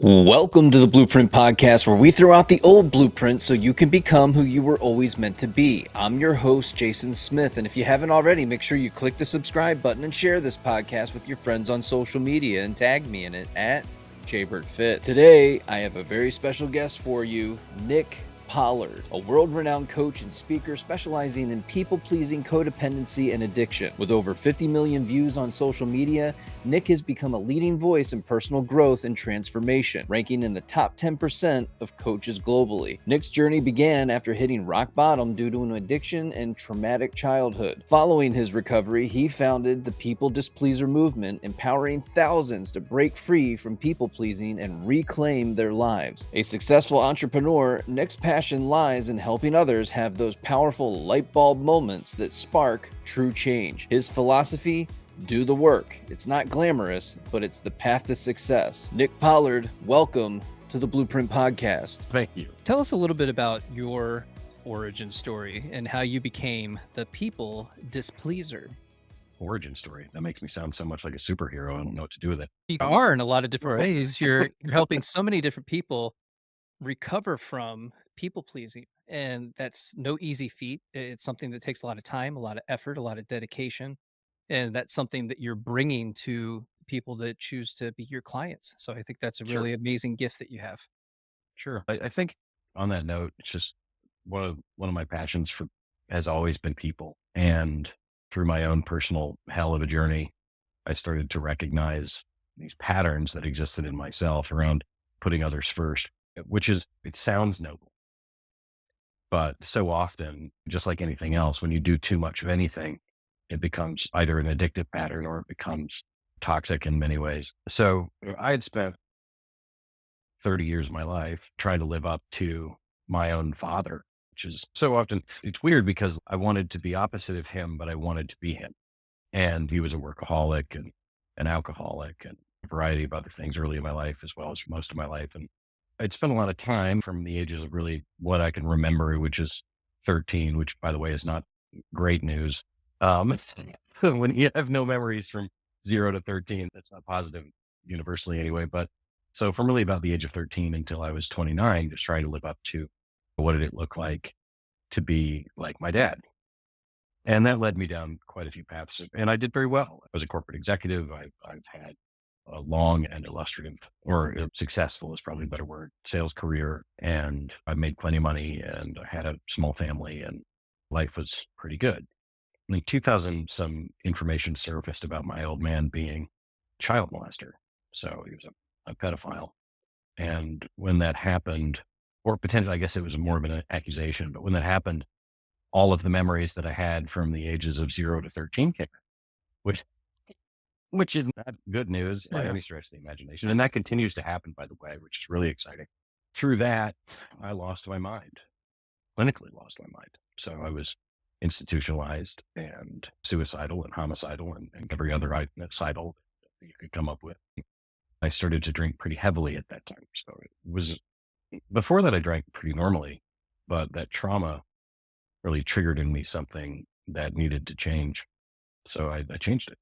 Welcome to the Blueprint Podcast, where we throw out the old blueprint so you can become who you were always meant to be. I'm your host, Jason Smith, and if you haven't already, make sure you click the subscribe button and share this podcast with your friends on social media and tag me in it at JBirdFit. Today, I have a very special guest for you, Nick Pollard, a world-renowned coach and speaker specializing in people-pleasing, codependency, and addiction. With over 50 million views on social media, Nick has become a leading voice in personal growth and transformation, ranking in the top 10% of coaches globally. Nick's journey began after hitting rock bottom due to an addiction and traumatic childhood. Following his recovery, he founded the PeopleDisPleaser movement, empowering thousands to break free from people-pleasing and reclaim their lives. A successful entrepreneur, Nick's passion lies in helping others have those powerful light bulb moments that spark true change. His philosophy: do the work. It's not glamorous, but it's the path to success. Nick Pollard, welcome to the Blueprint Podcast. Thank you. Tell us a little bit about your origin story and how you became the people displeaser. Origin story. That makes me sound so much like a superhero. I don't know what to do with it. You are in a lot of different ways. You're helping so many different people recover from people pleasing, and that's no easy feat. It's something that takes a lot of time, a lot of effort, a lot of dedication, and that's something that you're bringing to people that choose to be your clients. So I think that's a Sure. really amazing gift that you have. Sure. I think on that note, it's just one of my passions has always been people. And through my own personal hell of a journey, I started to recognize these patterns that existed in myself around putting others first, it sounds noble. But so often, just like anything else, when you do too much of anything, it becomes either an addictive pattern or it becomes toxic in many ways. So I had spent 30 years of my life trying to live up to my own father, which is so often, it's weird because I wanted to be opposite of him, but I wanted to be him. And he was a workaholic and an alcoholic and a variety of other things early in my life, as well as most of my life. And I'd spent a lot of time from the ages of really what I can remember, which is 13, which by the way is not great news. When you have no memories from 0 to 13, that's not positive universally anyway. But so from really about the age of 13 until I was 29, just trying to live up to what did it look like to be like my dad. And that led me down quite a few paths, and I did very well. I was a corporate executive. I've had a long and illustrative, or successful is probably a better word, sales career. And I made plenty of money and I had a small family and life was pretty good. In 2000, some information surfaced about my old man being a child molester. So he was a pedophile. And when that happened, or potentially, I guess it was more of an accusation, but when that happened, all of the memories that I had from the ages of 0 to 13 came, which which is not good news by Yeah. any stretch of the imagination. And that continues to happen, by the way, which is really exciting. Through that, I lost my mind, clinically lost my mind. So I was institutionalized and suicidal and homicidal and every other icidal that you could come up with. I started to drink pretty heavily at that time. So it was before that I drank pretty normally, but that trauma really triggered in me something that needed to change. So I changed it.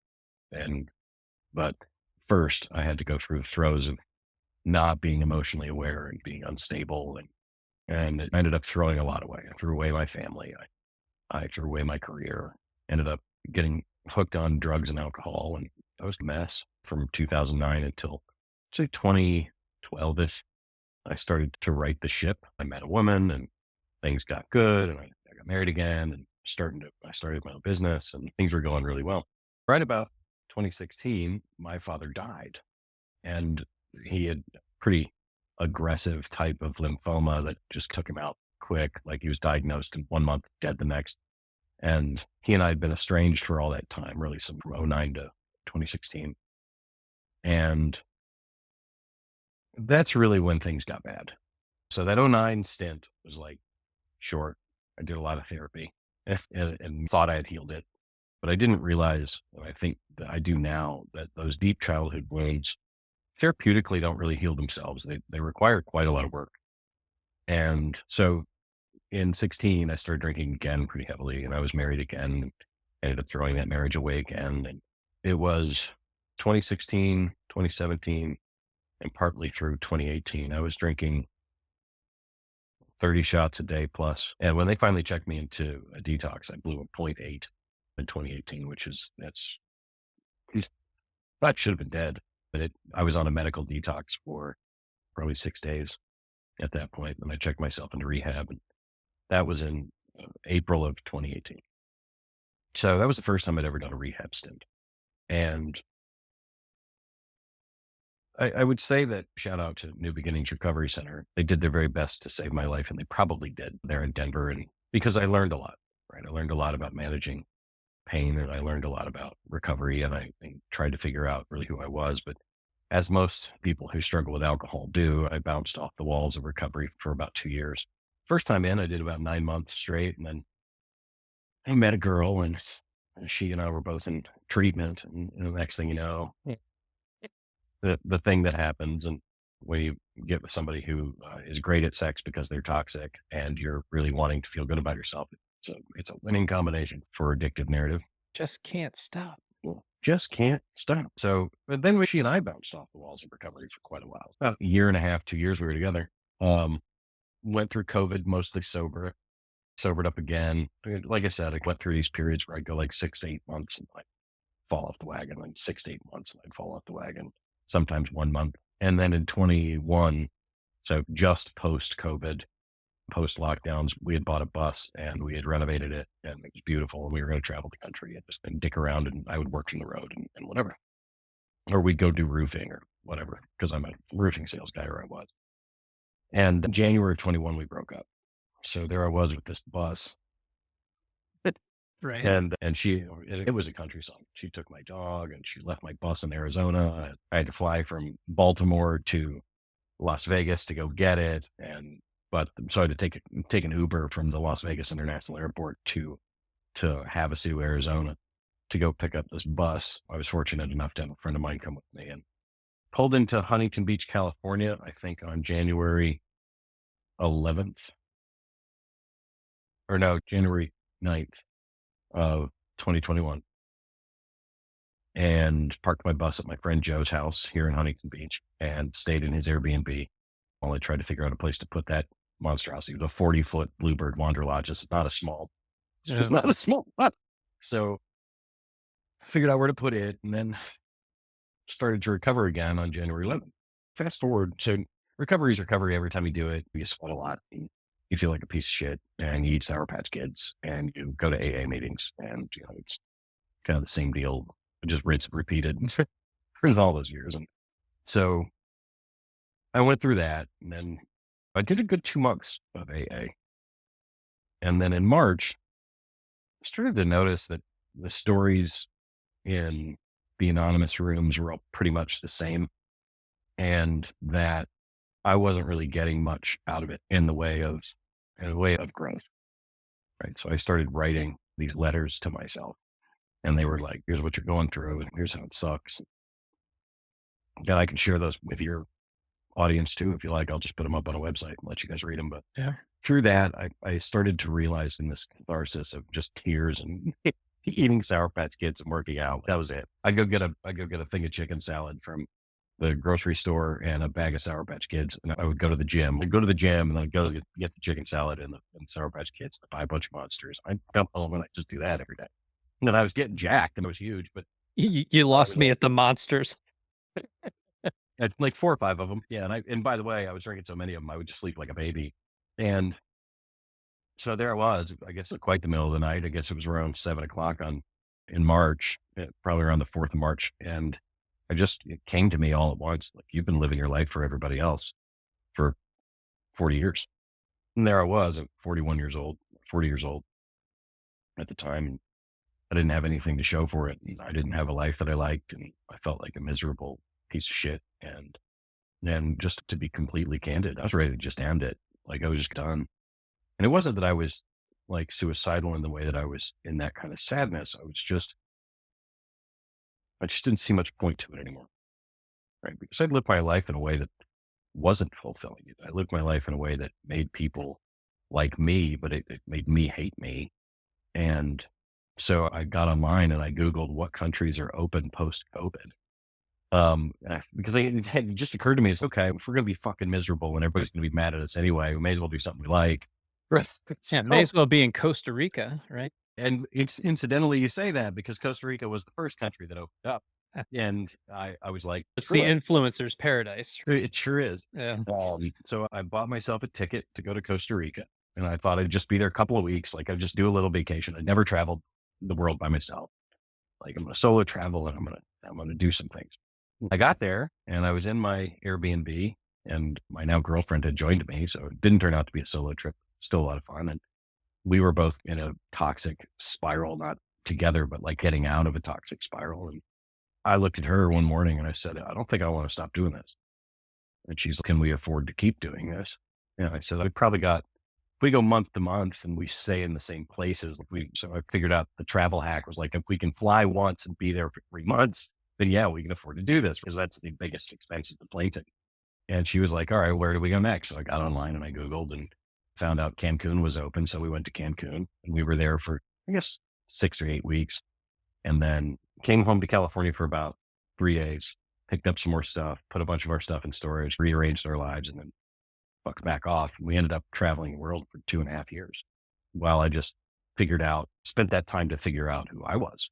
But first I had to go through the throes of not being emotionally aware and being unstable. And it ended up throwing a lot away. I threw away my family. I threw away my career, ended up getting hooked on drugs and alcohol. And I was a mess from 2009 until say 2012ish. I started to right the ship. I met a woman and things got good. And I got married again and I started my own business and things were going really well. Right about 2016, my father died and he had pretty aggressive type of lymphoma that just took him out quick. Like he was diagnosed in 1 month, dead the next. And he and I had been estranged for all that time, really from 09 to 2016. And that's really when things got bad. So that 09 stint was like short. I did a lot of therapy and thought I had healed it. But I didn't realize, and I think that I do now, that those deep childhood wounds therapeutically don't really heal themselves. They require quite a lot of work. And so in 16, I started drinking again pretty heavily and I was married again, ended up throwing that marriage away again. And it was 2016, 2017, and partly through 2018, I was drinking 30 shots a day plus. And when they finally checked me into a detox, I blew a point 0.8 in 2018, I should have been dead, but I was on a medical detox for probably 6 days at that point. And I checked myself into rehab, and that was in April of 2018. So that was the first time I'd ever done a rehab stint. And I would say that shout out to New Beginnings Recovery Center. They did their very best to save my life, and they probably did. They're in Denver, and because I learned a lot, right? I learned a lot about managing pain, and I learned a lot about recovery, and I tried to figure out really who I was. But as most people who struggle with alcohol do, I bounced off the walls of recovery for about 2 years. First time in, I did about 9 months straight, and then I met a girl, and she and I were both in treatment, and the next thing you know, the thing that happens, and when you get with somebody who is great at sex because they're toxic, and you're really wanting to feel good about yourself, it's a winning combination for addictive narrative. Just can't stop. Just can't stop. So, but then she and I bounced off the walls of recovery for quite a while. About a year and a half, 2 years we were together. Went through COVID, mostly sobered up again. Like I said, I went through these periods where I'd go like 6 to 8 months and like fall off the wagon, like 6 to 8 months and I'd fall off the wagon, sometimes 1 month. And then in 21, so just post COVID, post lockdowns, we had bought a bus and we had renovated it, and it was beautiful. And we were going to travel the country and dick around, and I would work from the road and whatever, or we'd go do roofing or whatever, because I'm a roofing sales guy, or I was. And January of 21, we broke up. So there I was with this bus. Right. And it was a country song. She took my dog and she left my bus in Arizona. I had to fly from Baltimore to Las Vegas to go get it. So I had to take an Uber from the Las Vegas International Airport to Havasu, Arizona, to go pick up this bus. I was fortunate enough to have a friend of mine come with me, and pulled into Huntington Beach, California, I think on January 11th, or no, January 9th of 2021, and parked my bus at my friend Joe's house here in Huntington Beach and stayed in his Airbnb while I tried to figure out a place to put that monstrosity. It was a 40-foot Bluebird Wander Lodge. It's not a small lot. So I figured out where to put it, and then started to recover again on January 11th. Fast forward, so recovery is recovery. Every time you do it, you sweat a lot. You feel like a piece of shit, and you eat Sour Patch Kids, and you go to AA meetings, and it's kind of the same deal, just rinse and repeated for all those years. And so I went through that, and then I did a good 2 months of AA. And then in March, I started to notice that the stories in the anonymous rooms were all pretty much the same, and that I wasn't really getting much out of it in the way of growth. Right. So I started writing these letters to myself, and they were like, here's what you're going through, and here's how it sucks. And I can share those with your audience too. If you like, I'll just put them up on a website and let you guys read them. But Yeah. through that, I started to realize in this catharsis of just tears and eating Sour Patch Kids and working out. That was it. I go get a thing of chicken salad from the grocery store and a bag of Sour Patch Kids, and I would go to the gym. I'd go to the gym, and then I'd go get the chicken salad and Sour Patch Kids, and buy a bunch of monsters. I'd dump home, and I just do that every day. And then I was getting jacked, and it was huge, but You lost me at the monsters. I'd like 4 or 5 of them. Yeah. And by the way, I was drinking so many of them, I would just sleep like a baby. And so there I was, I guess at quite the middle of the night. I guess it was around 7:00 in March, probably around the 4th of March. And it came to me all at once. Like, you've been living your life for everybody else for 40 years. And there I was at 40 years old at the time. And I didn't have anything to show for it. I didn't have a life that I liked, and I felt like a miserable piece of shit. And then, just to be completely candid, I was ready to just end it. Like, I was just done. And it wasn't that I was like suicidal in the way that I was in that kind of sadness. I just didn't see much point to it anymore. Right. Because I'd lived my life in a way that wasn't fulfilling. I lived my life in a way that made people like me, but it made me hate me. And so I got online and I Googled what countries are open post-COVID. Because it had just occurred to me, it's okay, if we're going to be fucking miserable and everybody's going to be mad at us anyway, we may as well do something we like. Right. Yeah, may So, as well be in Costa Rica, right? and it's incidentally, you say that because Costa Rica was the first country that opened up. Uh, And I was like, It's the screw it. influencer's paradise. It sure is. Yeah. So I bought myself a ticket to go to Costa Rica, and I thought I'd just be there a couple of weeks. Like I'd just do a little vacation. I'd never traveled the world by myself. Like I'm going to solo travel and I'm going to do some things. I got there and I was in my Airbnb and my now girlfriend had joined me. So it didn't turn out to be a solo trip. Still a lot of fun. And we were both in a toxic spiral, not together, but like getting out of a toxic spiral. And I looked at her one morning and I said, I don't think I want to stop doing this. And she's, can we afford to keep doing this? And I said, if we go month to month and we stay in the same places, so I figured out the travel hack was like, if we can fly once and be there for 3 months, then yeah, we can afford to do this because that's the biggest expense of the plane ticket. And she was like, all right, where do we go next? So I got online and I Googled and found out Cancun was open. So we went to Cancun and we were there for, I guess, 6 or 8 weeks and then came home to California for about 3 days, picked up some more stuff, put a bunch of our stuff in storage, rearranged our lives, and then fucked back off. And we ended up traveling the world for 2.5 years while I just spent that time to figure out who I was.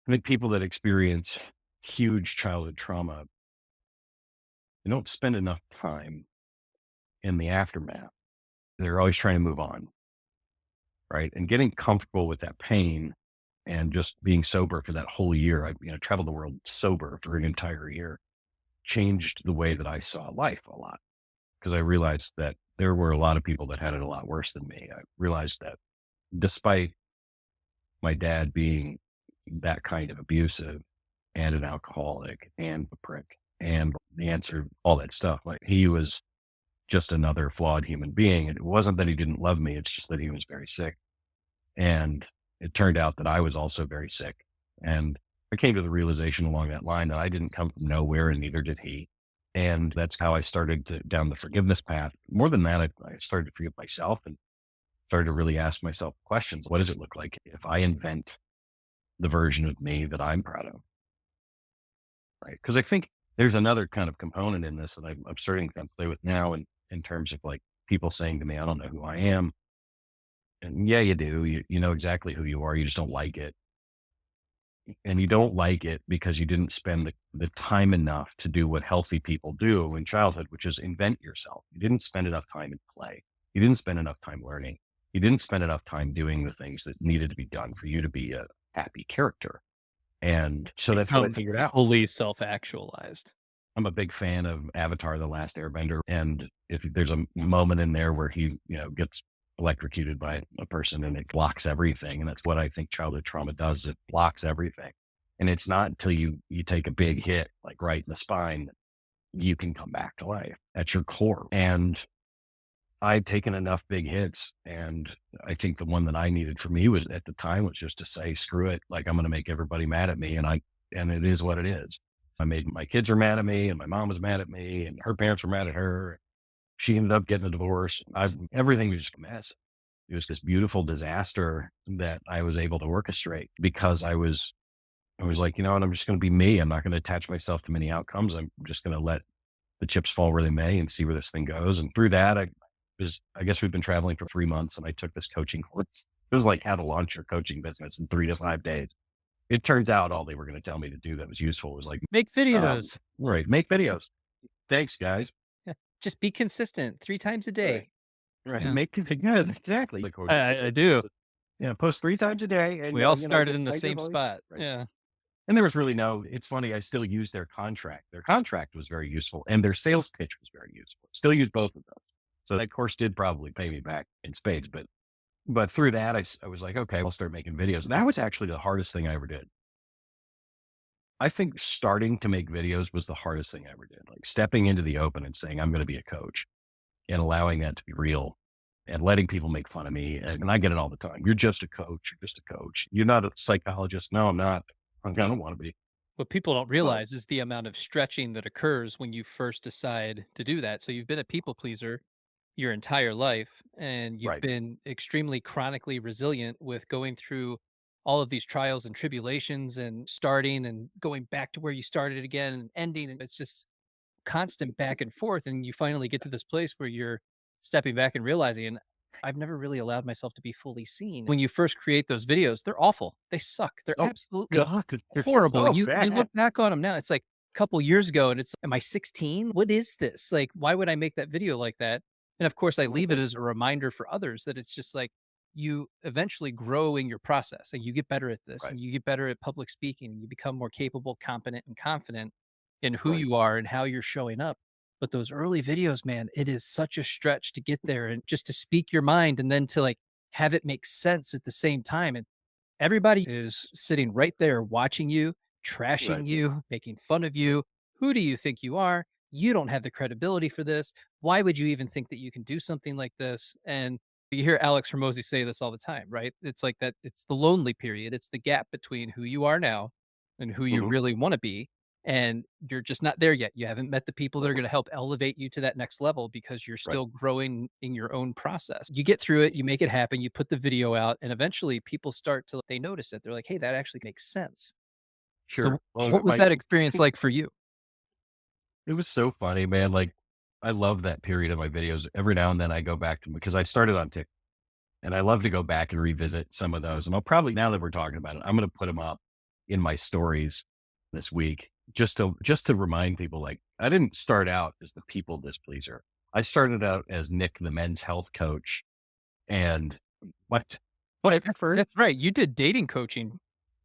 I think people that experience huge childhood trauma, they don't spend enough time in the aftermath. They're always trying to move on, right? And getting comfortable with that pain and just being sober for that whole year. I traveled the world sober for an entire year, changed the way that I saw life a lot because I realized that there were a lot of people that had it a lot worse than me. I realized that despite my dad being that kind of abusive and an alcoholic and a prick and the answer, all that stuff, like he was just another flawed human being. And it wasn't that he didn't love me. It's just that he was very sick. And it turned out that I was also very sick. And I came to the realization along that line that I didn't come from nowhere and neither did he. And that's how I started down the forgiveness path. More than that, I started to forgive myself and started to really ask myself questions. What does it look like if I invent the version of me that I'm proud of? Right. Because I think there's another kind of component in this that I'm starting to kind of play with now in terms of like people saying to me, I don't know who I am. And yeah, you do. You know exactly who you are. You just don't like it. And you don't like it because you didn't spend the time enough to do what healthy people do in childhood, which is invent yourself. You didn't spend enough time in play. You didn't spend enough time learning. You didn't spend enough time doing the things that needed to be done for you to be a happy character. And so that's what I figured out. Fully self-actualized. I'm a big fan of Avatar: The Last Airbender. And if there's a moment in there where he, gets electrocuted by a person and it blocks everything. And that's what I think childhood trauma does. It blocks everything. And it's not until you take a big hit, like right in the spine, that you can come back to life at your core. And I'd taken enough big hits. And I think the one that I needed for me was at the time was just to say, screw it. Like I'm going to make everybody mad at me. And it is what it is. My kids are mad at me and my mom was mad at me and her parents were mad at her. She ended up getting a divorce. Everything was just a mess. It was this beautiful disaster that I was able to orchestrate because I was like, you know what, I'm just going to be me. I'm not going to attach myself to many outcomes. I'm just going to let the chips fall where they may and see where this thing goes. And through that, I guess we've been traveling for 3 months and I took this coaching course. It was like how to launch your coaching business in 3 to 5 days. It turns out all they were going to tell me to do that was useful was like, Make videos. right, make videos. Thanks, guys. Yeah. Just be consistent 3 times a day. Right. Yeah. Yeah, exactly. I do. Yeah. Post 3 times a day. And We all started in the like same spot. Right. Yeah. And there was really it's funny. I still use their contract. Their contract was very useful and their sales pitch was very useful. Still use both of those. So that course did probably pay me back in spades, but through that, I was like, okay, I'll start making videos. And that was actually the hardest thing I ever did. I think starting to make videos was the hardest thing I ever did. Like stepping into the open and saying, I'm going to be a coach and allowing that to be real and letting people make fun of me. And I get it all the time. You're just a coach. You're just a coach. You're not a psychologist. No, I'm not. I don't want to be. What people don't realize is the amount of stretching that occurs when you first decide to do that. So you've been a people pleaser your entire life and you've Right. been extremely chronically resilient with going through all of these trials and tribulations and starting and going back to where you started again and ending. And it's just constant back and forth. And you finally get to this place where you're stepping back and realizing, and I've never really allowed myself to be fully seen. When you first create those videos, they're awful. They suck. They're Oh absolutely God, they're horrible. so And you bad. look back on them now, it's like a couple years ago and it's, am I 16? What is this? Like, why would I make that video like that? And of course, I leave it as a reminder for others that it's just like you eventually grow in your process and you get better at this Right, and you get better at public speaking. And you become more capable, competent, and confident in who right. you are and how you're showing up. But those early videos, man, it is such a stretch to get there and just to speak your mind and then to like have it make sense at the same time. And everybody is sitting right there watching you, Right. trashing you, making fun of you. Who do you think you are? You don't have the credibility for this. Why would you even think that you can do something like this? And you hear Alex Hormozy say this all the time, right? It's like that, it's the lonely period. It's the gap between who you are now and who you Mhm. really want to be. And you're just not there yet. You haven't met the people that are going to help elevate you to that next level because you're Right. still growing in your own process. You get through it, you make it happen, you put the video out, and eventually people start to, they notice it. They're like, hey, that actually makes sense. So, Sure. Well, what was that experience like for you? it was so funny, man. Like, I love that period of my videos. Every now and then I go back to them because I started on TikTok and I love to go back and revisit some of those. And I'll probably, now that we're talking about it, I'm going to put them up in my stories this week just to remind people, like, I didn't start out as the people displeaser. I started out as Nick, the men's health coach. And what, what first? That's right. You did dating coaching.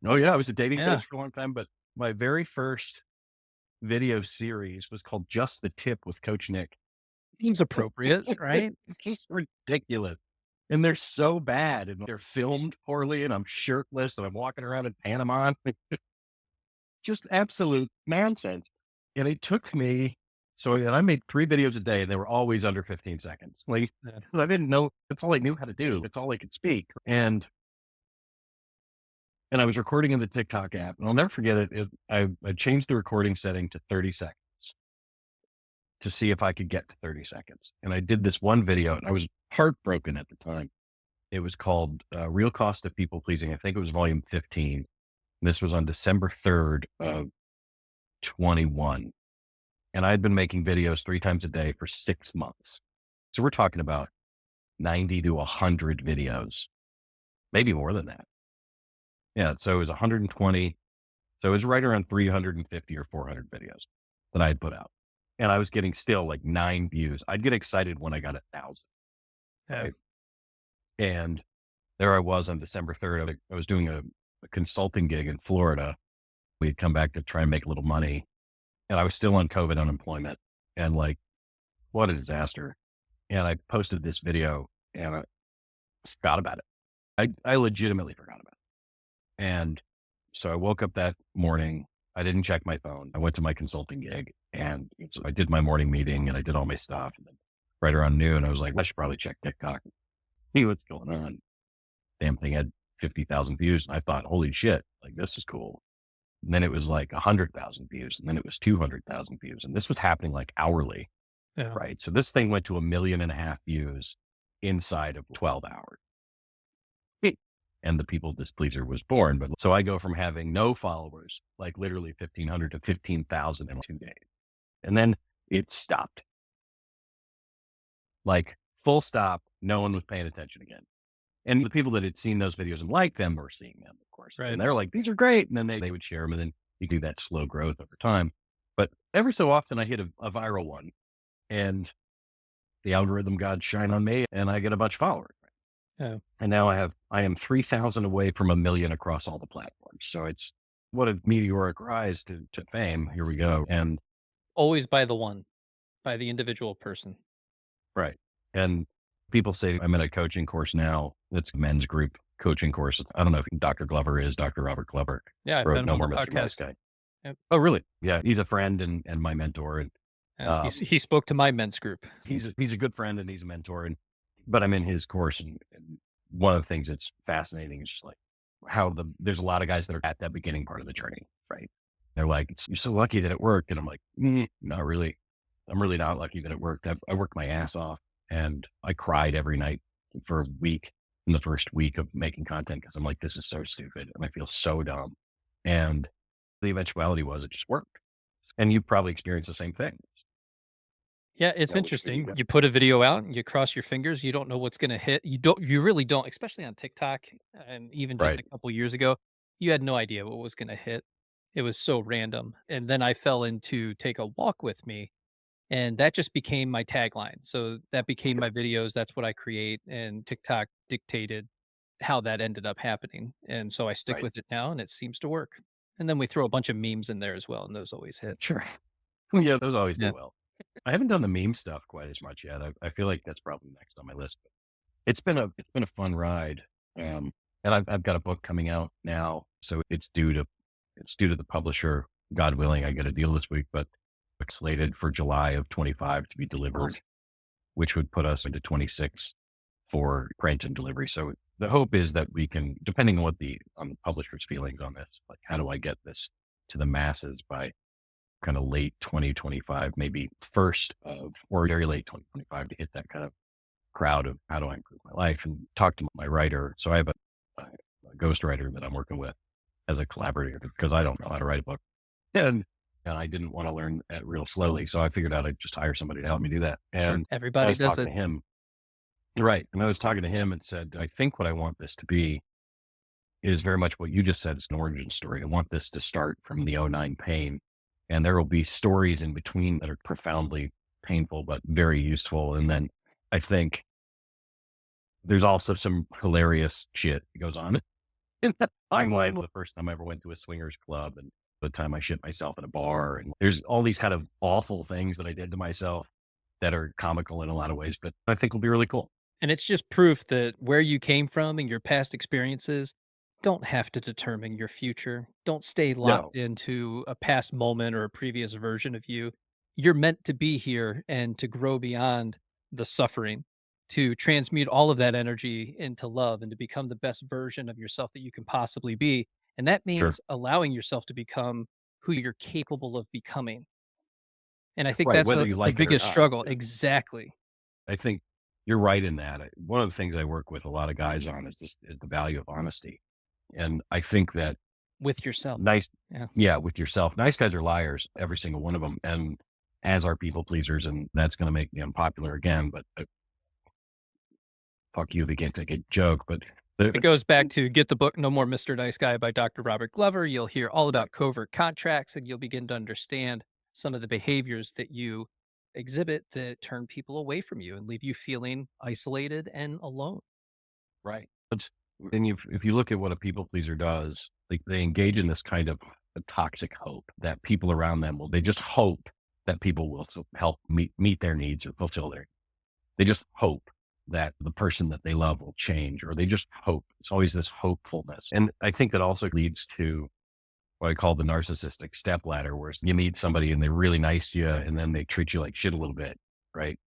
Oh yeah, I was a dating Yeah. coach for a long time, but my very first video series was called Just the Tip with Coach Nick. Seems appropriate, right? It's just ridiculous. And they're so bad and they're filmed poorly and I'm shirtless and I'm walking around in Panama. Just absolute nonsense. And it took me, so and I made 3 videos a day and they were always under 15 seconds. Like, Yeah. 'cause I didn't know, that's all I knew how to do. That's all I could speak. And I was recording in the TikTok app and I'll never forget it. I changed the recording setting to 30 seconds to see if I could get to 30 seconds. And I did this one video and I was heartbroken at the time. It was called Real Cost of People Pleasing. I think it was volume 15. This was on December 3rd of 21. And I'd been making videos 3 times a day for 6 months. So we're talking about 90 to 100 videos, maybe more than that. Yeah. So it was 120. So it was right around 350 or 400 videos that I had put out. And I was getting still like 9 views. I'd get excited when I got 1,000. Yeah. Right. And there I was on December 3rd. I was doing a consulting gig in Florida. We had come back to try and make a little money. And I was still on COVID unemployment. And like, what a disaster. And I posted this video and I forgot about it. I legitimately forgot about it. And so I woke up that morning. I didn't check my phone. I went to my consulting gig and so I did my morning meeting and I did all my stuff. And then right around noon, I was like, I should probably check TikTok, see what's going on. Damn thing had 50,000 views. And I thought, holy shit, like this is cool. And then it was like 100,000 views. And then it was 200,000 views. And this was happening like hourly. Yeah. Right. So this thing went to 1.5 million views inside of 12 hours. And the people displeaser was born. But so I go from having no followers, like literally 1,500 to 15,000 in 2 days. And then it stopped. Like full stop. No one was paying attention again. And the people that had seen those videos and liked them were seeing them, of course. Right. And they're like, these are great. And then they would share them. And then you do that slow growth over time. But every so often I hit a viral one and the algorithm gods shine on me and I get a bunch of followers. Yeah. And now I am 3,000 away from 1 million across all the platforms. So it's what a meteoric rise to fame. Here we go. And Always by the one, by the individual person. right. And people say I'm in a coaching course now. It's a men's group coaching course. I don't know if Dr. Glover is Dr. Robert Glover. Yeah. I've Wrote been No on More the Mr. Nice podcast. Guy. Yep. Oh, really? Yeah. He's a friend and my mentor. And He spoke to my men's group. he's a good friend and he's a mentor. But I'm in his course. And one of the things that's fascinating is just like how there's a lot of guys that are at that beginning part of the journey, right? They're like, you're so lucky that it worked. And I'm like, not really. I'm really not lucky that it worked. I worked my ass off and I cried every night for a week in the first week of making content because I'm like, this is so stupid and I feel so dumb. And the eventuality was it just worked. And you probably experienced the same thing. Yeah, it's Yeah, which video you interesting. got? You put a video out and you cross your fingers. You don't know what's gonna hit. You really don't, especially on TikTok and even just Right. a couple years ago, you had no idea what was gonna hit. It was so random. And then I fell into Take a Walk With Me, and that just became my tagline. So that became my videos. That's what I create. And TikTok dictated how that ended up happening. And so I stick Right. with it now and it seems to work. And then we throw a bunch of memes in there as well, and those always hit. Sure. Yeah, those always do Yeah. well. I haven't done the meme stuff quite as much yet. I feel like that's probably next on my list. But it's been a fun ride. And I've got a book coming out now, so it's due to the publisher. God willing, I get a deal this week, but it's slated for July of 25 to be delivered, which would put us into 26 for print and delivery. So the hope is that we can, depending on the publisher's feelings on this, like how do I get this to the masses by kind of late 2025, maybe first of, or very late 2025 to hit that kind of crowd of how do I improve my life and talk to my writer. So I have a ghostwriter that I'm working with as a collaborator because I don't know how to write a book. And I didn't want to learn that real slowly. So I figured out I'd just hire somebody to help me do that. Sure. And I Everybody was does talking it. to him. Right. And I was talking to him and said, I think what I want this to be is very much what you just said. It's an origin story. I want this to start from the '09 pain. And there will be stories in between that are profoundly painful, but very useful. And then I think there's also some hilarious shit that goes on in that timeline. The first time I ever went to a swingers club and the time I shit myself in a bar. And there's all these kind of awful things that I did to myself that are comical in a lot of ways, but I think will be really cool. And it's just proof that where you came from and your past experiences don't have to determine your future. Don't stay No, locked into a past moment or a previous version of you. You're meant to be here and to grow beyond the suffering, to transmute all of that energy into love and to become the best version of yourself that you can possibly be. And that sure. means allowing yourself to become who you're capable of becoming. And I think Right. that's Whether you the like it or biggest not. struggle. Exactly. I think you're right in that. One of the things I work with a lot of guys on is the value of honesty. And I think that With yourself. nice, Yeah. yeah, with yourself, nice guys are liars, every single one of them. And as are people pleasers. And that's going to make me unpopular again, but fuck you if you can't take a joke. But It goes back to get the book No More Mr. Nice Guy by Dr. Robert Glover. You'll hear all right, about covert contracts and you'll begin to understand some of the behaviors that you exhibit that turn people away from you and leave you feeling isolated and alone. right. And if you look at what a people pleaser does, they engage in this kind of a toxic hope that people around them they just hope that people will help meet their needs or fulfill they just hope that the person that they love will change, or they just hope. It's always this hopefulness. And I think that also leads to what I call the narcissistic stepladder, where you meet somebody and they're really nice to you and then they treat you like shit a little bit. Right.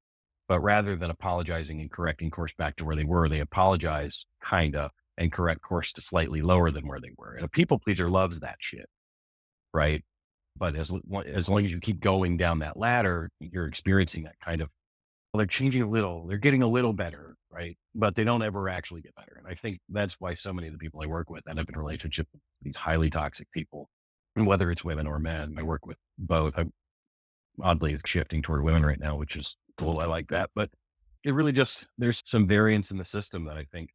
But rather than apologizing and correcting course back to where they were, they apologize kind of and correct course to slightly lower than where they were. And a people pleaser loves that shit. Right. But as long as you keep going down that ladder, you're experiencing that kind of, well, they're changing a little, they're getting a little better. Right. But they don't ever actually get better. And I think that's why so many of the people I work with end up in relationships with these highly toxic people. And whether it's women or men, I work with both. I'm oddly shifting toward women right now, which is cool. I like that. But it really there's some variance in the system that I think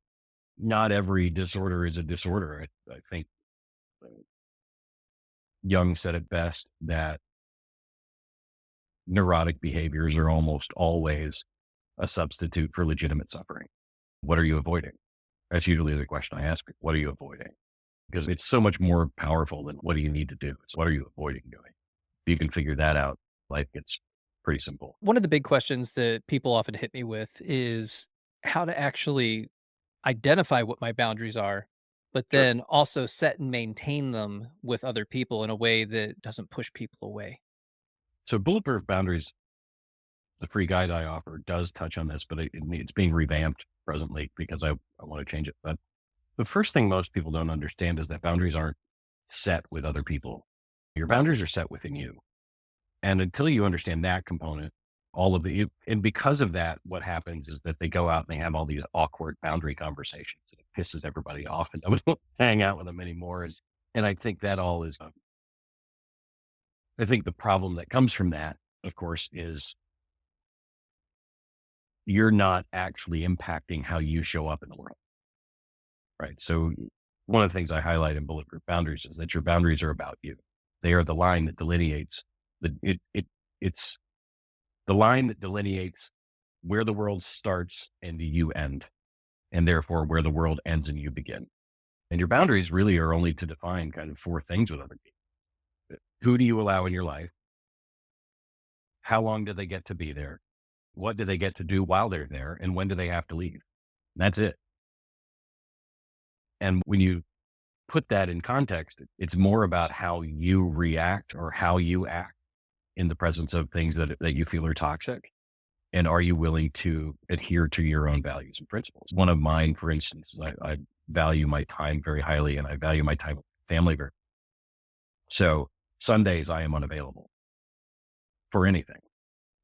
not every disorder is a disorder. I think Jung said it best that neurotic behaviors are almost always a substitute for legitimate suffering. What are you avoiding? That's usually the question I ask. What are you avoiding? Because it's so much more powerful than what do you need to do? It's what are you avoiding doing? If you can figure that out, life gets pretty simple. One of the big questions that people often hit me with is how to actually identify what my boundaries are, but Sure. then also set and maintain them with other people in a way that doesn't push people away. So Bulletproof Boundaries, the free guide I offer does touch on this, but it's being revamped presently because I want to change it. But the first thing most people don't understand is that boundaries aren't set with other people. Your boundaries are set within you. And until you understand that component, and because of that, what happens is that they go out and they have all these awkward boundary conversations, and it pisses everybody off, and nobody wants to hang out with them anymore. And I think that all is, I think the problem that comes from that, of course, is you're not actually impacting how you show up in the world. Right. So one of the things I highlight in Bulletproof Boundaries is that your boundaries are about you. They are the line that delineates it's the line that delineates where the world starts and you end, and therefore where the world ends and you begin. And your boundaries really are only to define kind of four things with other people. Who do you allow in your life? How long do they get to be there? What do they get to do while they're there? And when do they have to leave? That's it. And when you put that in context, it's more about how you react or how you act in the presence of things that you feel are toxic. And are you willing to adhere to your own values and principles? One of mine, for instance, I value my time very highly, and I value my time with family very. So Sundays I am unavailable for anything.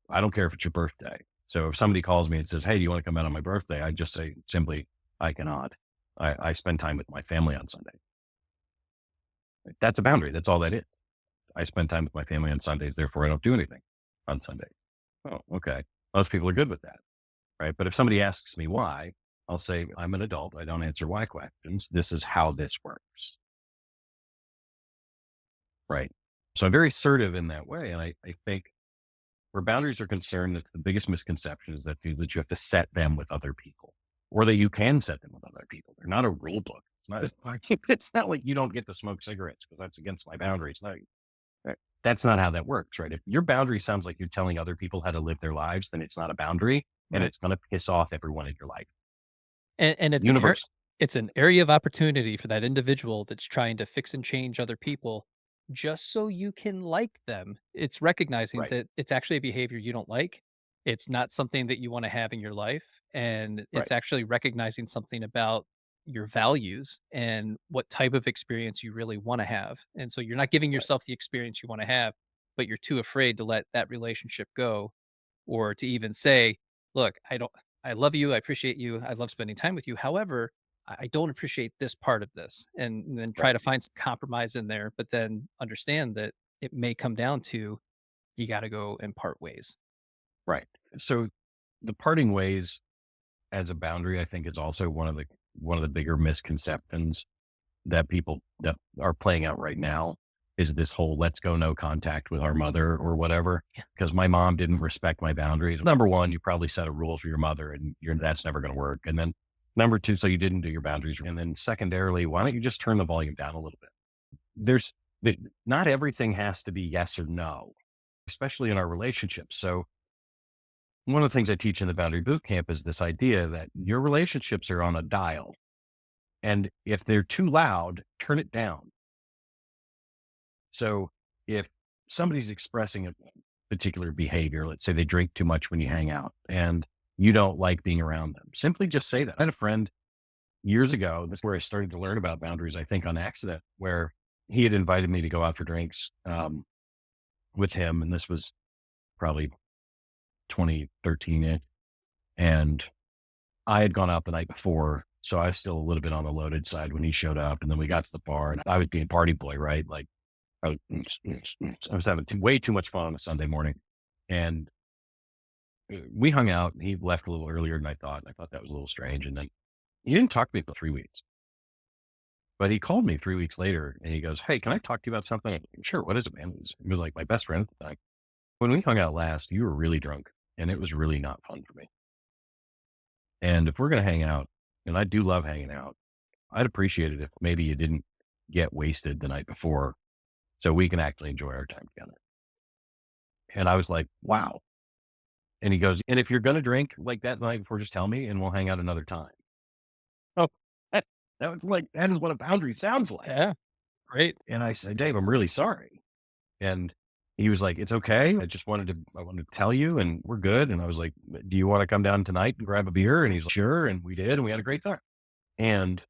I don't care if it's your birthday. So if somebody calls me and says, "Hey, do you want to come out on my birthday?" I just say simply, "I cannot. I spend time with my family on Sunday." That's a boundary. That's all that is. I spend time with my family on Sundays, therefore I don't do anything on Sunday. Oh, okay. Most people are good with that, right? But if somebody asks me why, I'll say, I'm an adult. I don't answer why questions. This is how this works. Right. So I'm very assertive in that way. And I think where boundaries are concerned, that's the biggest misconception is that you have to set them with other people, or that you can set them with other people. They're not a rule book. It's not like you don't get to smoke cigarettes because that's against my boundaries. No, that's not how that works, right? If your boundary sounds like you're telling other people how to live their lives, then it's not a boundary, and it's going to piss off everyone in your life. And Universe. it's an area of opportunity for that individual that's trying to fix and change other people just so you can like them. It's recognizing Right. that it's actually a behavior you don't like. It's not something that you want to have in your life. And it's Right. actually recognizing something about your values and what type of experience you really want to have. And so you're not giving Right. yourself the experience you want to have, but you're too afraid to let that relationship go or to even say, look, I love you. I appreciate you. I love spending time with you. However, I don't appreciate this part of this. And then try Right. to find some compromise in there, but then understand that it may come down to you got to go and part ways. Right. So the parting ways as a boundary, I think, is also one of the bigger misconceptions that people that are playing out right now is this whole let's go no contact with our mother or whatever, Yeah. because my mom didn't respect my boundaries. Number one, you probably set a rule for your mother and that's never going to work. And then number two, so you didn't do your boundaries. And then secondarily, why don't you just turn the volume down a little bit? There's not everything has to be yes or no, especially in our relationships. So one of the things I teach in the Boundary Bootcamp is this idea that your relationships are on a dial. And if they're too loud, turn it down. So if somebody's expressing a particular behavior, let's say they drink too much when you hang out and you don't like being around them, simply just say that. I had a friend years ago, that's where I started to learn about boundaries, I think on accident, where he had invited me to go out for drinks with him. And this was probably 2013. And I had gone out the night before. So I was still a little bit on the loaded side when he showed up. And then we got to the bar and I was being party boy, right? Like I was having way too much fun on a Sunday morning. And we hung out and he left a little earlier than I thought. I thought that was a little strange. And then he didn't talk to me for 3 weeks, but he called me 3 weeks later and he goes, "Hey, can I talk to you about something?" I'm like, "Sure. What is it, man?" He was like my best friend. Like, when we hung out last, you were really drunk and it was really not fun for me. And if we're going to hang out, and I do love hanging out, I'd appreciate it if maybe you didn't get wasted the night before so we can actually enjoy our time together. And I was like, wow. And he goes, "And if you're going to drink like that night before, just tell me and we'll hang out another time." Oh, that, that was like, that is what a boundary sounds like. Yeah. Great. And I said, "Dave, I'm really sorry." And he was like, "It's okay. I wanted to tell you and we're good." And I was like, "Do you want to come down tonight and grab a beer?" And he's like, "Sure." And we did, and we had a great time. And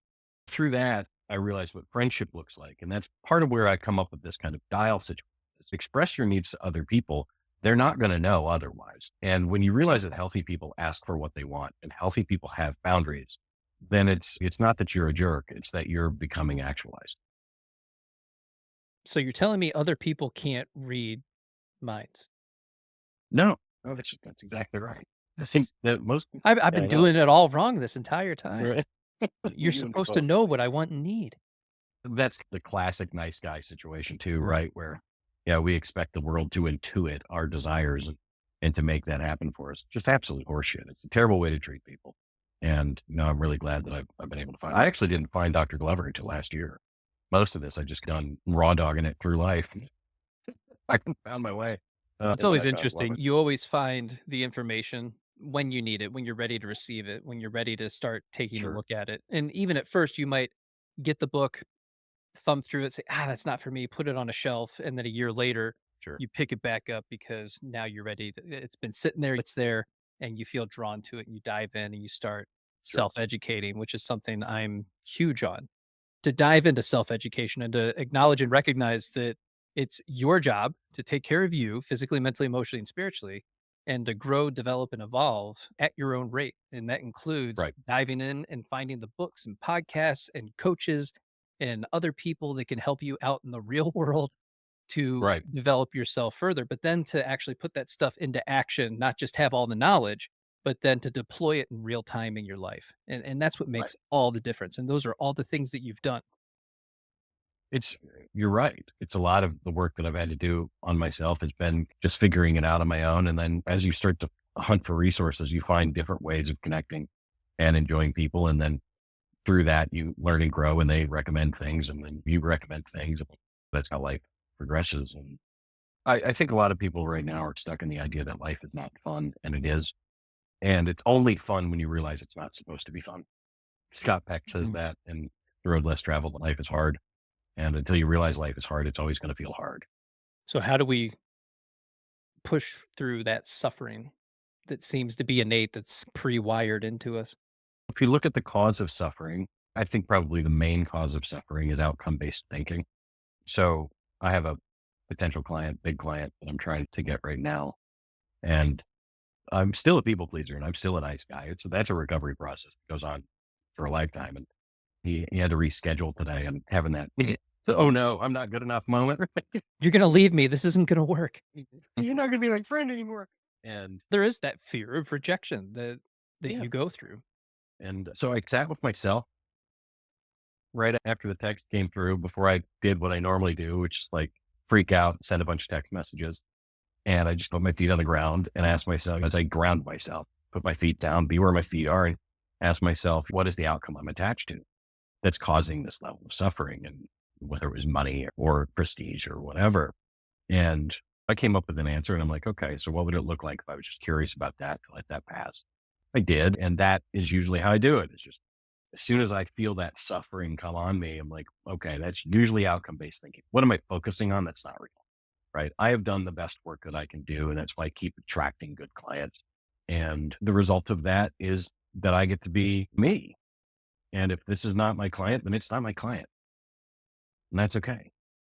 through that, I realized what friendship looks like. And that's part of where I come up with this kind of dial situation. Is express your needs to other people, they're not going to know otherwise. And when you realize that healthy people ask for what they want and healthy people have boundaries, then it's not that you're a jerk, it's that you're becoming actualized. So you're telling me other people can't read minds? No, no, that's exactly right. I think that most people, I've yeah, been I know. doing it all wrong this entire time. Right. You're You and me supposed to both. know what I want and need. That's the classic nice guy situation too, right? Where, yeah, we expect the world to intuit our desires and to make that happen for us. Just absolute horseshit. It's a terrible way to treat people. And I'm really glad that I've been able to find. I actually didn't find Dr. Glover until last year. Most of this I just done raw dogging it through life. I found my way. It's And then I always found love interesting. it. You always find the information when you need it, when you're ready to receive it, when you're ready to start taking a Sure, look at it. And even at first, you might get the book, thumb through it, say, that's not for me, put it on a shelf. And then a year later, sure, you pick it back up because now you're ready. It's been sitting there, it's there, and you feel drawn to it and you dive in and you start sure. self educating, which is something I'm huge on. To dive into self-education and to acknowledge and recognize that it's your job to take care of you physically, mentally, emotionally, and spiritually, and to grow, develop, and evolve at your own rate. And that includes Right, diving in and finding the books and podcasts and coaches and other people that can help you out in the real world to right, develop yourself further, but then to actually put that stuff into action, not just have all the knowledge, but then to deploy it in real time in your life. And that's what right. makes all the difference. And those are all the things that you've done. It's You're right. It's a lot of the work that I've had to do on myself has been just figuring it out on my own. And then as you start to hunt for resources, you find different ways of connecting and enjoying people. And then through that, you learn and grow and they recommend things and then you recommend things. That's how life progresses. And I think a lot of people right now are stuck in the idea that life is not fun and it is. And it's only fun when you realize it's not supposed to be fun. Scott Peck says Mhm. that in The Road Less Traveled, life is hard. And until you realize life is hard, it's always going to feel hard. So, how do we push through that suffering that seems to be innate, that's pre wired into us? If you look at the cause of suffering, I think probably the main cause of suffering is outcome based thinking. So I have a potential client, big client that I'm trying to get right now. And I'm still a people pleaser and I'm still a nice guy. So that's a recovery process that goes on for a lifetime. And he had to reschedule today and having that, oh no, I'm not good enough moment. You're going to leave me. This isn't going to work. You're not going to be my friend anymore. And There is that fear of rejection that yeah. you go through. And so I sat with myself right after the text came through before I did what I normally do, which is like freak out, send a bunch of text messages. And I just put my feet on the ground and ask myself, as I ground myself, put my feet down, be where my feet are, and ask myself, what is the outcome I'm attached to that's causing this level of suffering? And whether it was money or prestige or whatever. And I came up with an answer and I'm like, okay, so what would it look like if I was just curious about that to let that pass? I did. And that is usually how I do it. It's just as soon as I feel that suffering come on me, I'm like, okay, that's usually outcome based thinking. What am I focusing on? That's not real, right? I have done the best work that I can do. And that's why I keep attracting good clients. And the result of that is that I get to be me. And if this is not my client, then it's not my client. And that's okay.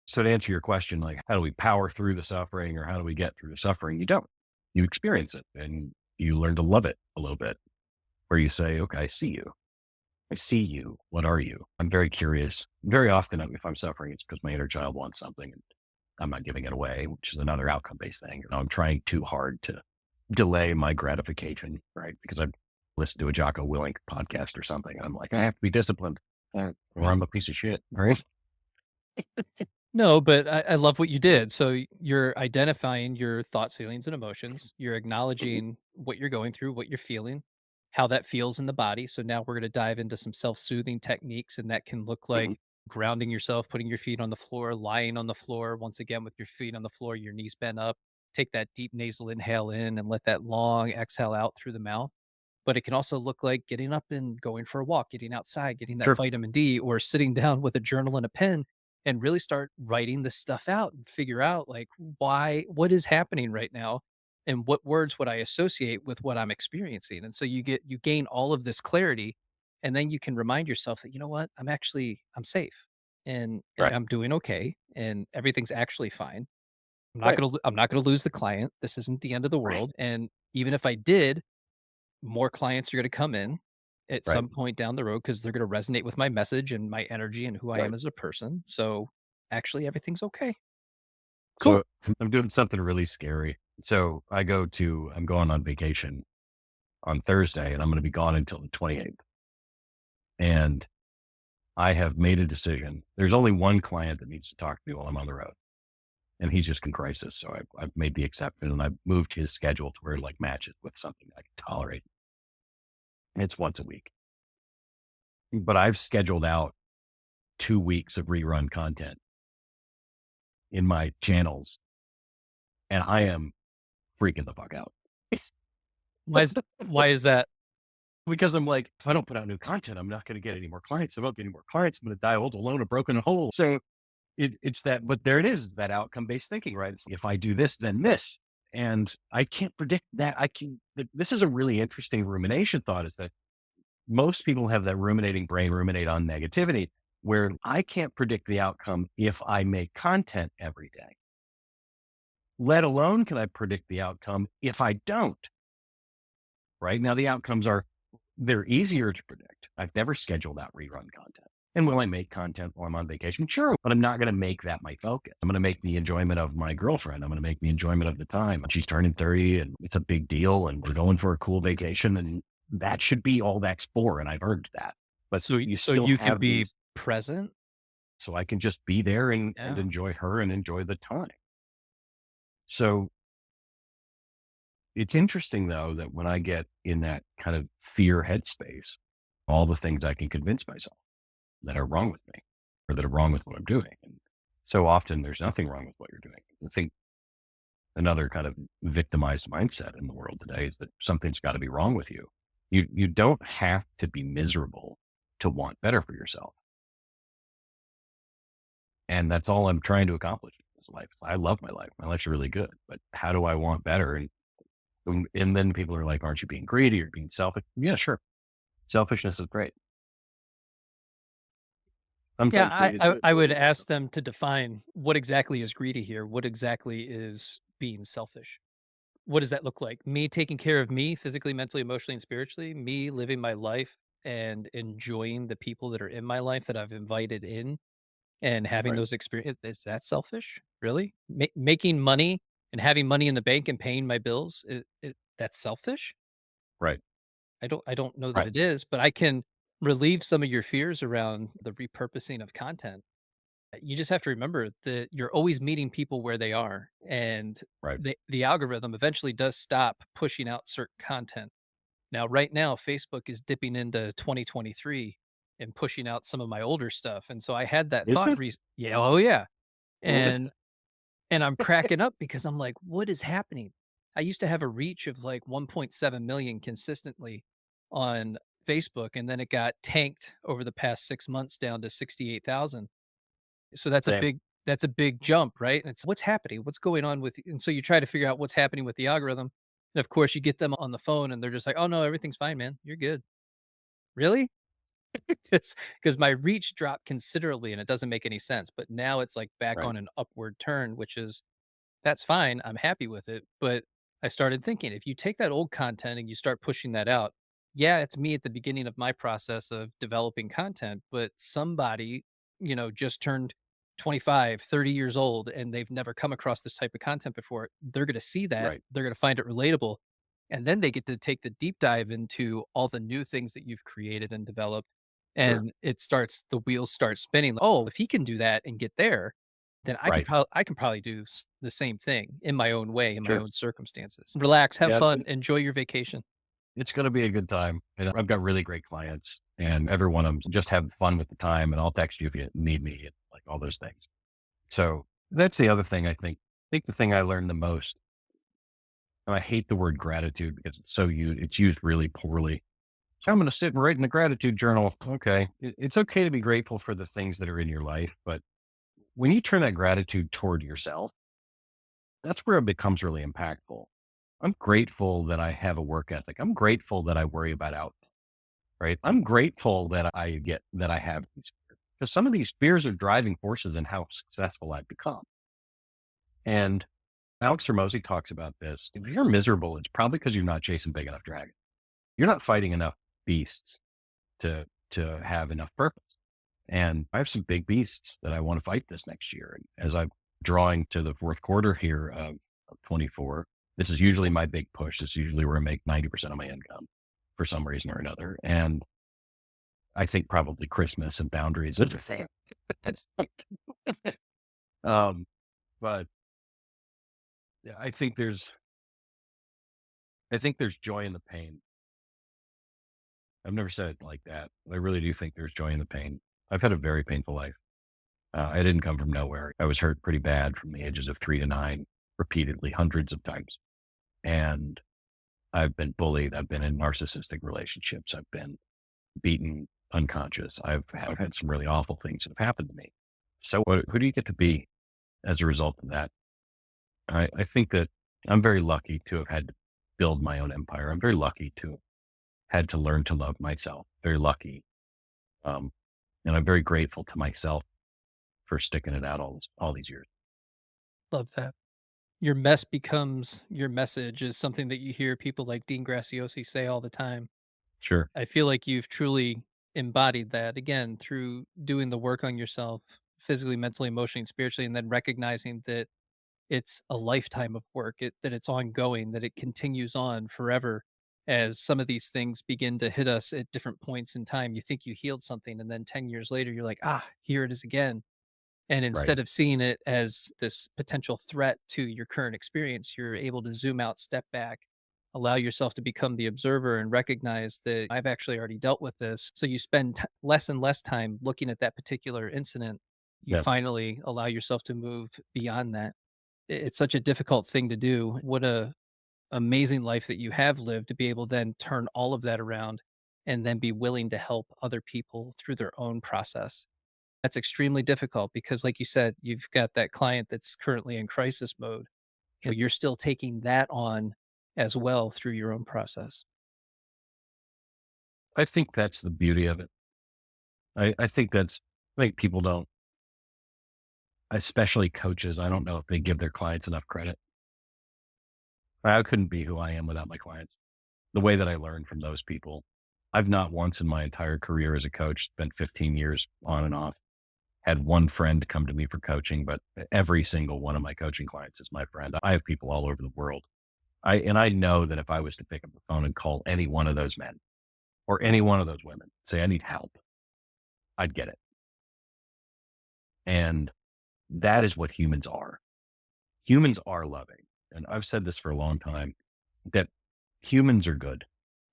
So to answer your question, like, how do we power through the suffering or how do we get through the suffering? You don't. You experience it and you learn to love it a little bit where you say, okay, I see you. I see you. What are you? I'm very curious. Very often, if I'm suffering, it's because my inner child wants something and I'm not giving it away, which is another outcome based thing. I'm trying too hard to delay my gratification, right? Because I've listened to a Jocko Willink podcast or something. And I'm like, I have to be disciplined or I'm a piece of shit, right? No, but I love what you did. So you're identifying your thoughts, feelings, and emotions. You're Mhm, acknowledging what you're going through, what you're feeling, how that feels in the body. So now we're going to dive into some self-soothing techniques, and that can look mhm, like grounding yourself, putting your feet on the floor, lying on the floor. Once again, with your feet on the floor, your knees bent up. Take that deep nasal inhale in and let that long exhale out through the mouth. But it can also look like getting up and going for a walk, getting outside, getting that sure. vitamin D, or sitting down with a journal and a pen and really start writing this stuff out and figure out like what is happening right now and what words would I associate with what I'm experiencing. And so you gain all of this clarity and then you can remind yourself that you know what, I'm safe and Right. I'm doing okay and everything's actually fine. Right. I'm not gonna lose the client. This isn't the end of the Right. world. And even if I did, more clients are gonna come in at Right. some point down the road because they're gonna resonate with my message and my energy and who I am Right. as a person. So actually everything's okay. Cool. So I'm doing something really scary. So I'm going on vacation on Thursday and I'm going to be gone until the 28th. And I have made a decision. There's only one client that needs to talk to me while I'm on the road, and he's just in crisis. So I've made the exception and I've moved his schedule to where it like matches with something I can tolerate. And it's once a week, but I've scheduled out 2 weeks of rerun content in my channels and I am freaking the fuck out. Why is why is that? Because I'm like, if I don't put out new content, I'm not going to get any more clients. If I don't get any more clients, I'm going to die old, alone, a broken hole. So it's that, but there it is, that outcome based thinking, right? It's, if I do this, then this, and I can't predict that. This is a really interesting rumination thought, is that most people have that ruminating brain, ruminate on negativity, where I can't predict the outcome if I make content every day, let alone can I predict the outcome if I don't. Right now, the outcomes they're easier to predict. I've never scheduled out rerun content. And will I make content while I'm on vacation? Sure, but I'm not going to make that my focus. I'm going to make the enjoyment of my girlfriend. I'm going to make the enjoyment of the time. She's turning 30 and it's a big deal and we're going for a cool vacation, and that should be all that's for. And I've earned that. But So you so still you can have be these, present? so I can just be there and Yeah. enjoy her and enjoy the time. So it's interesting though, that when I get in that kind of fear headspace, all the things I can convince myself that are wrong with me or that are wrong with what I'm doing. And so often there's nothing wrong with what you're doing. I think another kind of victimized mindset in the world today is that something's got to be wrong with you. You don't have to be miserable to want better for yourself. And that's all I'm trying to accomplish in this life. I love my life. My life's really good, but how do I want better? And then people are like, aren't you being greedy or being selfish? Yeah, sure. Selfishness is great. Yeah, Sometimes greed is good. I would ask them to define what exactly is greedy here. What exactly is being selfish? What does that look like? Me taking care of me physically, mentally, emotionally, and spiritually, me living my life and enjoying the people that are in my life that I've invited in and having Right. those experiences. Is that selfish? Really? Making money and having money in the bank and paying my bills, that's selfish? Right. I don't know that Right. it is, but I can relieve some of your fears around the repurposing of content. You just have to remember that you're always meeting people where they are, and Right. the algorithm eventually does stop pushing out certain content. Now, right now, Facebook is dipping into 2023 and pushing out some of my older stuff, and so I had that Is thought it? yeah, oh yeah, Really? and I'm cracking up because I'm like, "What is happening?" I used to have a reach of like 1.7 million consistently on Facebook, and then it got tanked over the past 6 months down to 68,000. So Same. that's a big jump, right? And it's what's happening? What's going on with and so you try to figure out what's happening with the algorithm. And of course, you get them on the phone and they're just like, "Oh no, everything's fine, man. You're good." Really? Because my reach dropped considerably and it doesn't make any sense. But now it's like back Right. on an upward turn, which is that's fine. I'm happy with it. But I started thinking if you take that old content and you start pushing that out, yeah, it's me at the beginning of my process of developing content, but somebody, just turned 25, 30 years old and they've never come across this type of content before. They're going to see that. Right. They're going to find it relatable. And then they get to take the deep dive into all the new things that you've created and developed. Sure. And the wheels start spinning. Oh, if he can do that and get there, then Right. I can probably do the same thing in my own way, in my Sure. own circumstances. Relax, have Yeah. fun, enjoy your vacation. It's going to be a good time. And I've got really great clients, and every one of them just have fun with the time. And I'll text you if you need me, and like all those things. So that's the other thing. I think the thing I learned the most, and I hate the word gratitude because it's used really poorly. So I'm going to sit and write in the gratitude journal. Okay. It's okay to be grateful for the things that are in your life, but when you turn that gratitude toward yourself, that's where it becomes really impactful. I'm grateful that I have a work ethic. I'm grateful that I worry about out, right? I'm grateful that I have these fears, because some of these fears are driving forces in how successful I've become. And Alex Hormozi talks about this. If you're miserable, it's probably because you're not chasing big enough dragons. You're not fighting enough beasts to have enough purpose. And I have some big beasts that I want to fight this next year. And as I'm drawing to the fourth quarter here of 24, this is usually my big push. This is usually where I make 90% of my income for some reason or another. And I think probably Christmas and boundaries is a thing. But yeah, I think there's joy in the pain. I've never said it like that, but I really do think there's joy in the pain. I've had a very painful life. I didn't come from nowhere. I was hurt pretty bad from the ages of 3 to 9, repeatedly, hundreds of times. And I've been bullied. I've been in narcissistic relationships. I've been beaten unconscious. I've had some really awful things that have happened to me. So who do you get to be as a result of that? I think that I'm very lucky to have had to build my own empire. I'm very lucky to have had to learn to love myself. Very lucky. And I'm very grateful to myself for sticking it out all these years. Love that. Your mess becomes your message is something that you hear people like Dean Graciosi say all the time. Sure. I feel like you've truly embodied that again through doing the work on yourself physically, mentally, emotionally, and spiritually, and then recognizing that it's a lifetime of work, that it's ongoing, that it continues on forever. As some of these things begin to hit us at different points in time, you think you healed something, and then 10 years later, you're like, here it is again. And Right. instead of seeing it as this potential threat to your current experience, you're able to zoom out, step back, allow yourself to become the observer and recognize that I've actually already dealt with this. So you spend less and less time looking at that particular incident. You Yeah. finally allow yourself to move beyond that. It's such a difficult thing to do. What a amazing life that you have lived to be able to then turn all of that around and then be willing to help other people through their own process. That's extremely difficult because, like you said, you've got that client that's currently in crisis mode. You're still taking that on as well through your own process. I think that's the beauty of it. I think I think people don't, especially coaches. I don't know if they give their clients enough credit. I couldn't be who I am without my clients. The way that I learned from those people. I've not once in my entire career as a coach, spent 15 years on and off, had one friend come to me for coaching, but every single one of my coaching clients is my friend. I have people all over the world. I know that if I was to pick up the phone and call any one of those men or any one of those women, say, I need help, I'd get it. And that is what humans are. Humans are loving. And I've said this for a long time, that humans are good.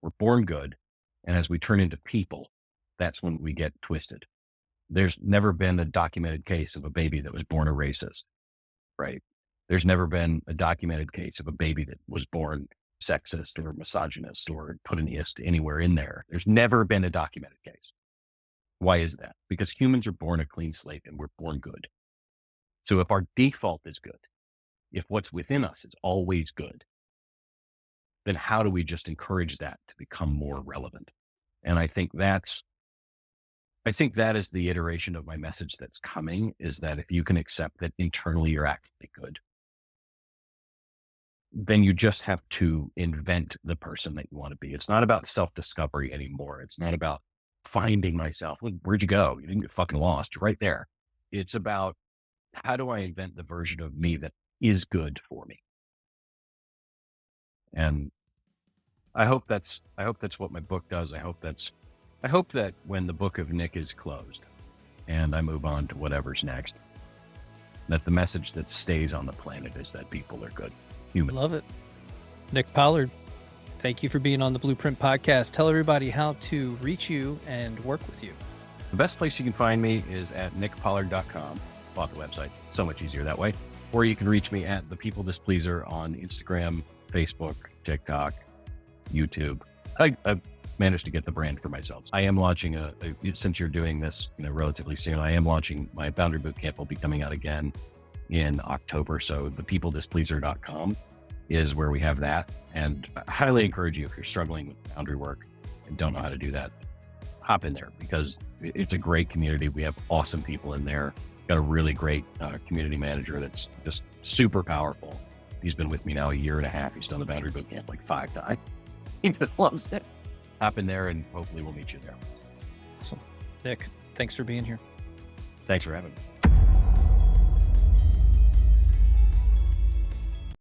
We're born good. And as we turn into people, that's when we get twisted. There's never been a documented case of a baby that was born a racist, right? There's never been a documented case of a baby that was born sexist or misogynist or put an ist anywhere in there. There's never been a documented case. Why is that? Because humans are born a clean slate and we're born good. So if our default is good, if what's within us is always good, then how do we just encourage that to become more relevant? And I think that is the iteration of my message that's coming, is that if you can accept that internally you're actually good, then you just have to invent the person that you want to be. It's not about self-discovery anymore. It's not about finding myself. Where'd you go? You didn't get fucking lost. You're right there. It's about, how do I invent the version of me that is good for me? And I hope that's what my book does. I hope that when the book of Nick is closed and I move on to whatever's next, that the message that stays on the planet is that people are good. Human. Love it. Nick Pollard, thank you for being on the Blueprint Podcast. Tell everybody how to reach you and work with you. The best place you can find me is at nickpollard.com. Bought the website. So much easier that way. Or you can reach me at the PeopleDisPleaser on Instagram, Facebook, TikTok, YouTube. I've managed to get the brand for myself. I am launching since you're doing this, relatively soon, I am launching my Boundary Bootcamp. Will be coming out again in October. So the PeopleDisPleaser.com is where we have that. And I highly encourage you, if you're struggling with boundary work and don't know how to do that, hop in there, because it's a great community. We have awesome people in there. Got a really great community manager that's just super powerful. He's been with me now a year and a half. He's done the boundary boot camp like 5 times. He just loves it. Hop in there and hopefully we'll meet you there. Awesome. Nick, thanks for being here. Thanks for having me.